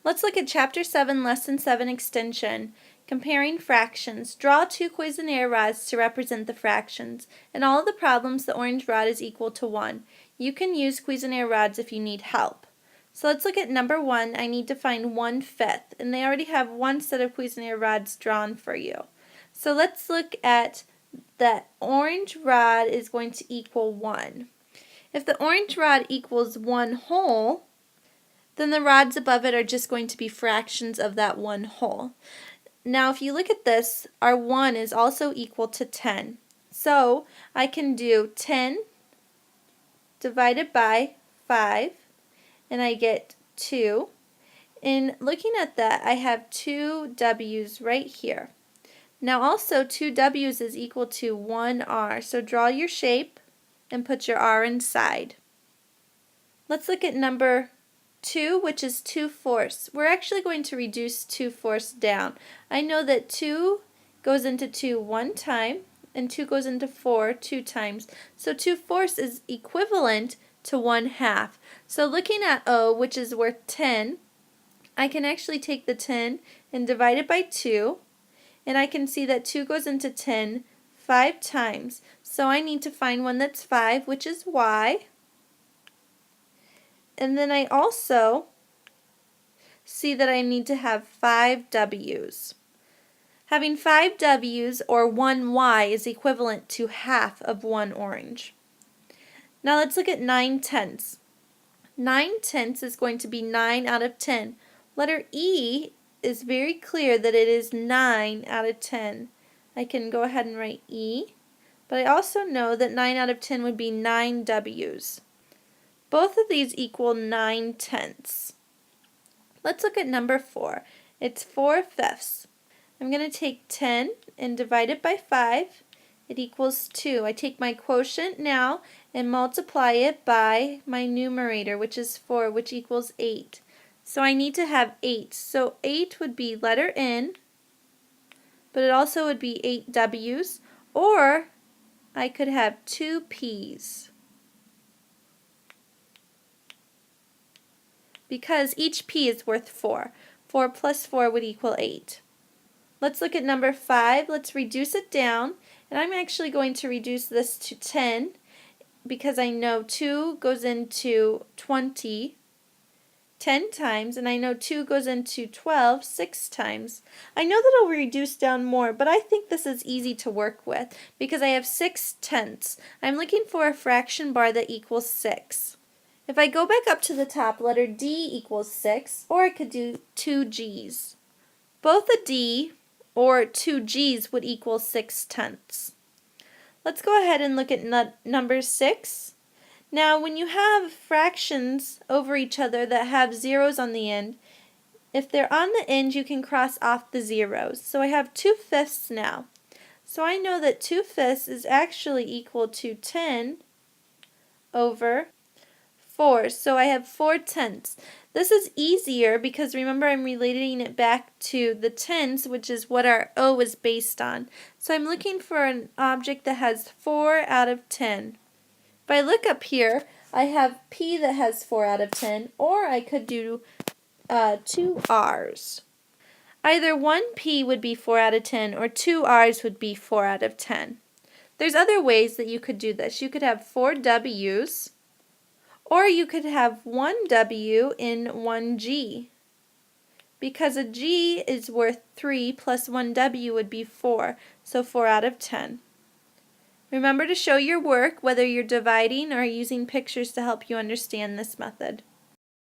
Let's look at Chapter 7, Lesson 7 Extension, Comparing Fractions. Draw two Cuisenaire rods to represent the fractions. In all of the problems, the orange rod is equal to 1. You can use Cuisenaire rods if you need help. So let's look at number 1. I need to find 1/5, and they already have one set of Cuisenaire rods drawn for you. So let's look at that orange rod is going to equal 1. If the orange rod equals 1 whole, then the rods above it are just going to be fractions of that 1 whole. Now if you look at this, our 1 is also equal to 10. So I can do 10 divided by 5, and I get 2. And looking at that, I have 2 W's right here. Now also 2 W's is equal to 1 R, so draw your shape and put your R inside. Let's look at number 2, which is 2/4. We're actually going to reduce 2/4 down. I know that 2 goes into 2 one time, and 2 goes into 4 2 times. So 2/4 is equivalent to 1/2. So looking at O, which is worth 10, I can actually take the 10 and divide it by 2, and I can see that 2 goes into 10 5 times. So I need to find one that's 5, which is Y. And then I also see that I need to have 5 W's. Having 5 W's or 1 Y is equivalent to half of 1 orange. Now let's look at 9/10. 9/10 is going to be 9 out of 10. Letter E is very clear that it is 9 out of 10. I can go ahead and write E, but I also know that 9 out of 10 would be 9 W's. Both of these equal 9/10. Let's look at number 4. It's 4/5. I'm going to take 10 and divide it by 5. It equals 2. I take my quotient now and multiply it by my numerator, which is 4, which equals 8. So I need to have 8. So 8 would be letter N, but it also would be 8 W's, or I could have 2 P's, because each P is worth 4. 4 plus 4 would equal 8. Let's look at number 5. Let's reduce it down, and I'm actually going to reduce this to 10 because I know 2 goes into 20 10 times, and I know 2 goes into 12 6 times. I know that it'll reduce down more, but I think this is easy to work with because I have 6/10. I'm looking for a fraction bar that equals 6. If I go back up to the top, letter D equals 6, or I could do 2 G's. Both a D or 2 G's would equal 6/10. Let's go ahead and look at number 6. Now, when you have fractions over each other that have zeros on the end, if they're on the end, you can cross off the zeros. So I have 2/5 now. So I know that 2/5 is actually equal to 10 over 4. So I have 4/10. This is easier because remember I'm relating it back to the tens, which is what our O is based on. So I'm looking for an object that has 4 out of 10. If I look up here, I have P that has 4 out of 10, or I could do 2 R's. Either 1 P would be 4 out of 10 or 2 R's would be 4 out of 10. There's other ways that you could do this. You could have 4 W's, or you could have 1 W in 1 G, because a G is worth 3 plus 1 W would be 4, so 4 out of 10. Remember to show your work, whether you're dividing or using pictures to help you understand this method.